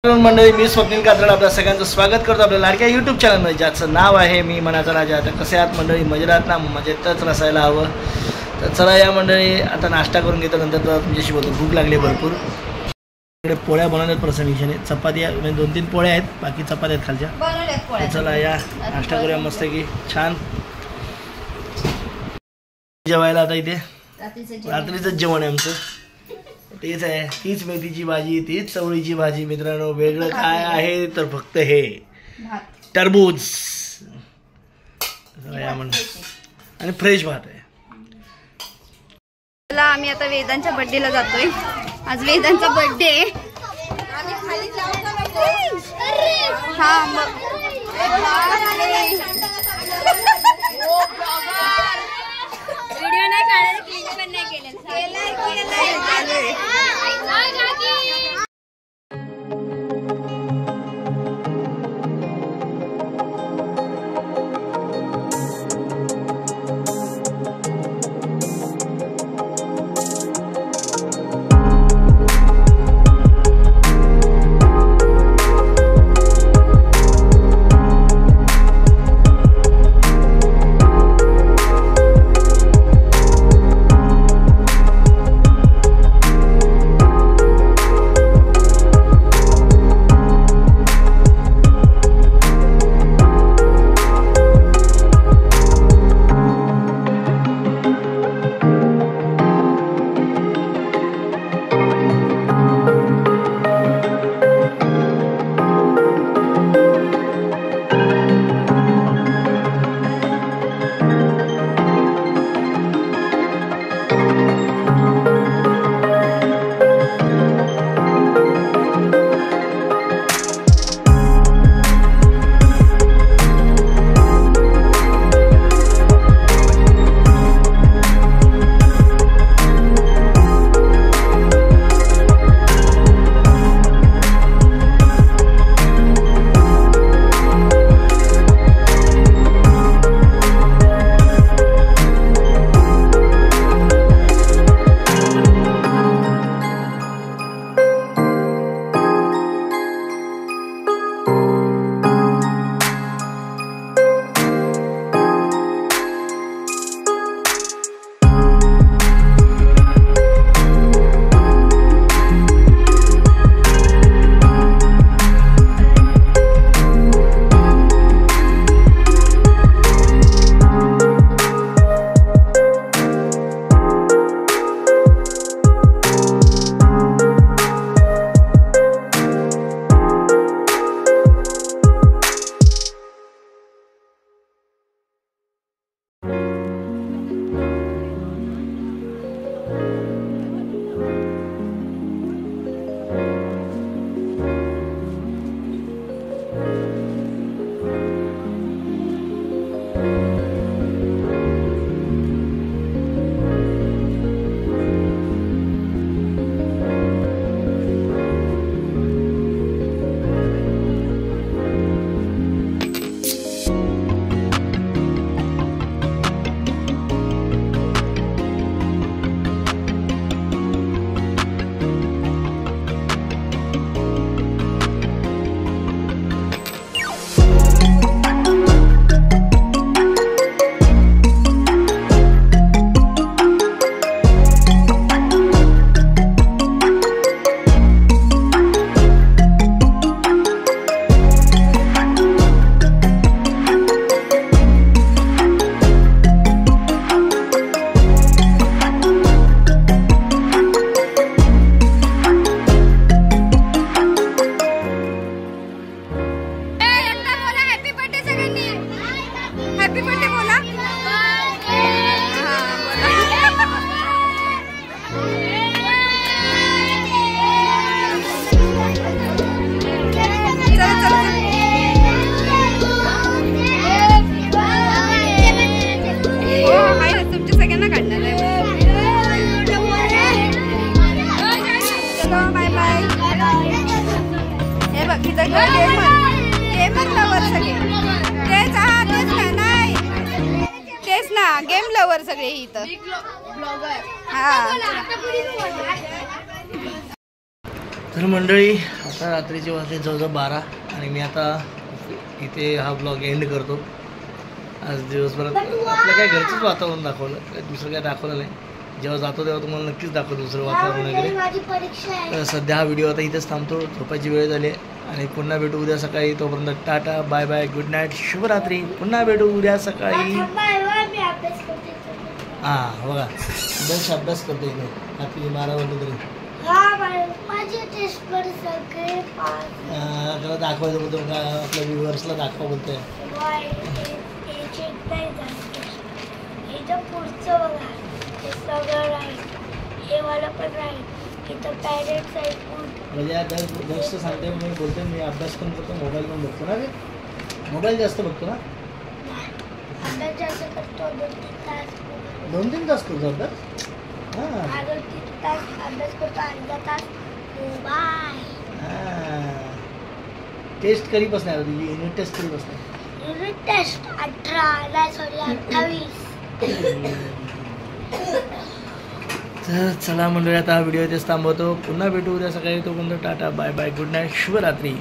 मंडळी, मी स्वप्नील कात्रड आपल्या सगळ्यांचं स्वागत करतो आपल्या लाडक्या यूट्यूब चॅनलमध्ये, ज्याचं नाव आहे मी मनाचा राजा. आता कसे आहात मंडळी? मजेत ना? मजेतच रसायला हवं. तर चला या मंडळी, आता नाश्ता करून घेतो, नंतर तर तुमच्याशी बोलतो. भूक लागली भरपूर. इकडे पोळ्या बनवल्यात प्रसंगीने, चपाती म्हणजे 2-3 पोळ्या आहेत, बाकी चपात्या आहेत खालच्या. चला या नाश्ता करूया मस्त की छान. जेवायला आता इथे रात्रीचं जेवण आहे आमचं. तेच आहे, तीच मेथीची भाजी, तीच चवळीची भाजी. मित्रांनो, वेगळं काय आहे तर फक्त हे टरबूज आणि फ्रेश भात आहे. आम्ही आता वेदांच्या बर्थडेला जातोय. आज वेदांचा बर्थडे. व्हिडिओ नाही काढायला, क्लिक पण नाही केलं. गेम लवर सगळे इथं. तर मंडळी आता रात्रीचे वाजले जवळजवळ 12 आणि मी आता इथे हा ब्लॉग एंड करतो. आज दिवसभरात आपलं काय घरचंच वातावरण दाखवलं, दुसरं काय दाखवलं नाही. जेव्हा जातो तेव्हा तुम्हाला नक्कीच दाखवतो दुसरं वातावरण वगैरे. तर सध्या हा व्हिडिओ आता इथेच थांबतो, झोपायची वेळ झाली आणि पुन्हा भेटू उद्या सकाळी. तोपर्यंत tata bye bye good night शुभरात्री. पुन्हा भेटू उद्या सकाळी. हां बघा बस अभ्यास करतो इथे रात्री 12 वाजले तरी. त्याला दाखवायचं बोलतो का आपल्या व्ह्युअर्सला दाखवा बोलतोय. पुढचं बघा हे सगळं राईट, हे वाला पण राईट, इथं पॅरेट्स आहे म्हणजे या जास्त सांगते मी बोलते मी अभ्यास पण करतो, मोबाईल पण बघतो ना. रे मोबाईल जास्त बघतो ना. अभ्यास जास्त करतो 2-3 तास. 2-3 तास करतो अभ्यास. हां 2-3 तास अभ्यास करतो, अर्धा तास मोबाईल. टेस्ट कधीपासून आहे तुझी युनिट टेस्ट कधीपासून आहे? Unit test 28. तर चला मंडळी आता हा व्हिडिओ इथेच थांबवतो. पुन्हा भेटू उद्या सकाळी. तोपर्यंत tata bye bye good night शुभरात्री.